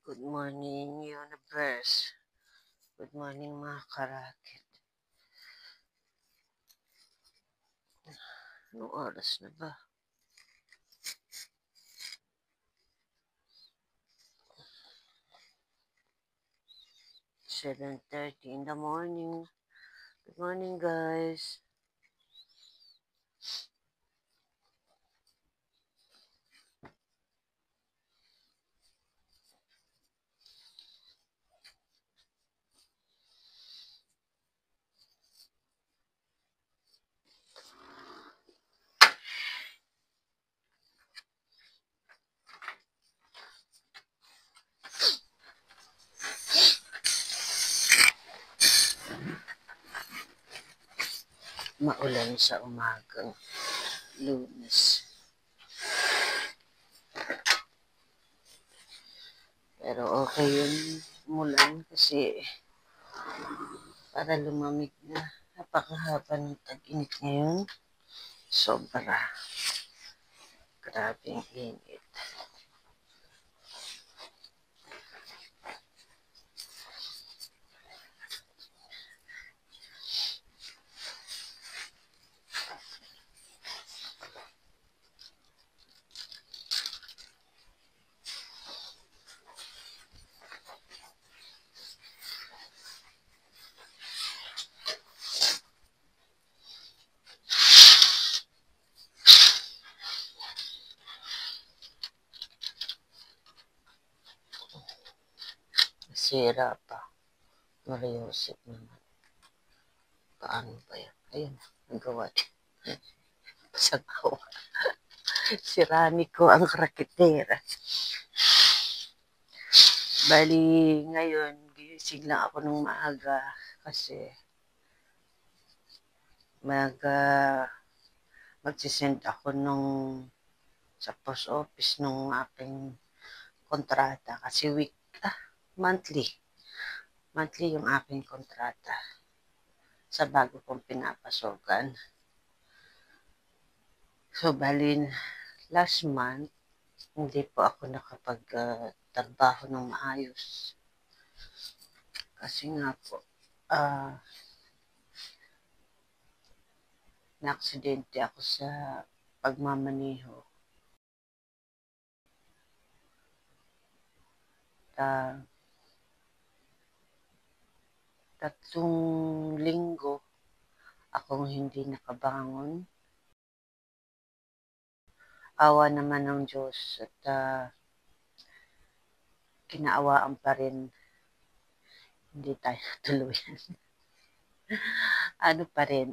Good morning, universe. Good morning, mga karakit. Anong oras na ba? 7:30 in the morning. Good morning, guys. Maulan sa umagang Lunes. Pero okay yun, umulan kasi para lumamig na. Napakahaba ng tag-init ngayon. Sobra. Grabing init. Sira pa. Mariusip naman. Paano ba yan? Ayun, nagawa din. Pasagawa. Sirani ko ang raketera. Bali, ngayon, gising lang ako nung maaga kasi magsisend ako sa post office nung aking kontrata kasi monthly yung aking kontrata sa bago kong pinapasokan. So, bali, last month, hindi po ako nakapag-trabaho ng maayos. Kasi nga po, na-aksidente ako sa pagmamaneho. Tatlong linggo akong hindi nakabangon. Awa naman ng Diyos at kinaawaan pa rin. Hindi tayo tuluyan. Ano pa rin,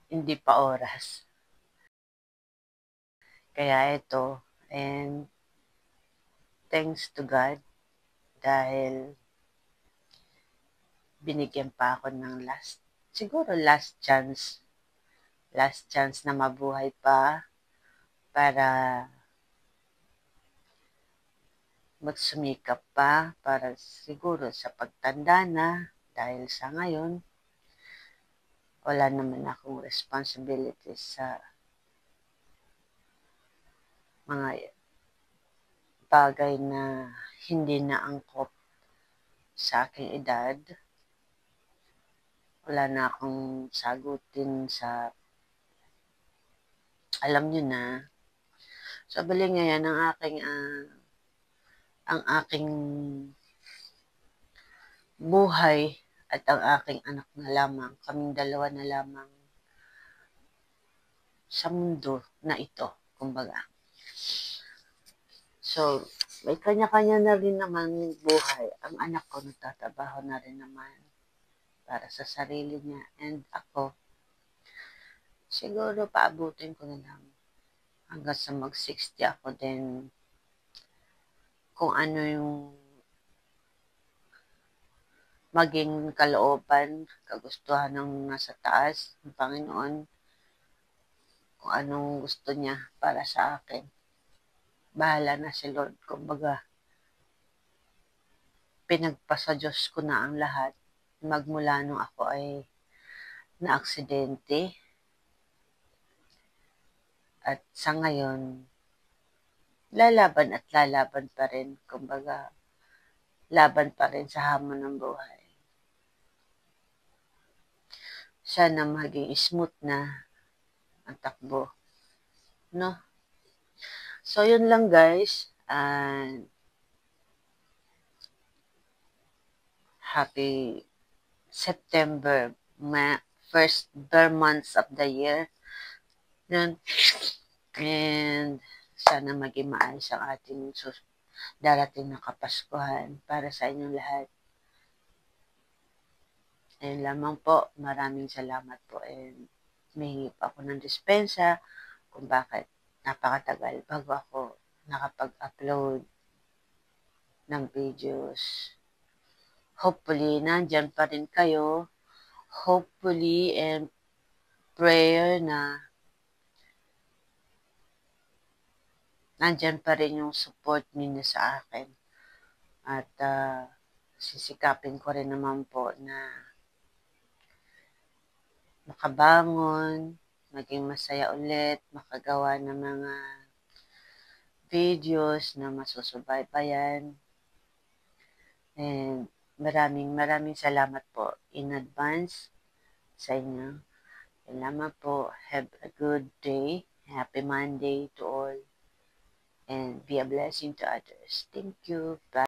hindi pa oras. Kaya ito, and thanks to God, dahil binigyan pa ako ng last chance na mabuhay pa para magsumikap pa para siguro sa pagtanda na, dahil sa ngayon wala naman akong responsibility sa mga bagay na hindi na angkop sa aking edad. Wala na akong sagutin sa alam nyo na. So, bali ngayon ang aking buhay at ang aking anak na lamang, kaming dalawa na lamang sa mundo na ito, kumbaga. So, may kanya-kanya na rin naman buhay. Ang anak ko nagtatrabaho na rin naman para sa sarili niya. And ako, siguro paabutin ko na lang hanggang sa mag-60 ako din. Kung ano yung maging kalooban, kagustuhan ng nasa taas, ng Panginoon, kung anong gusto niya para sa akin. Bahala na si Lord. Kumbaga, pinagpasa Diyos ko na ang lahat magmula nung ako ay na-aksidente. At sa ngayon, lalaban at lalaban pa rin. Kumbaga, laban pa rin sa hamon ng buhay. Sana maging smooth na ang takbo. No? So, yun lang guys. Happy September. First bare months of the year. Yun. And sana maging maayos ang ating darating na Kapaskuhan para sa inyong lahat. Ayun lamang po. Maraming salamat po. And mahingi pa ako ng dispensa kung bakit napakatagal bago ako nakapag-upload ng videos. Hopefully, nandyan pa rin kayo. Hopefully and prayer na nandyan pa rin yung support ninyo sa akin. At sisikapin ko rin naman po na makabangon, maging masaya ulit, makagawa ng mga videos na masusubaybayan. And maraming salamat po in advance sa inyo. Salamat po. Have a good day. Happy Monday to all. And be a blessing to others. Thank you. Bye.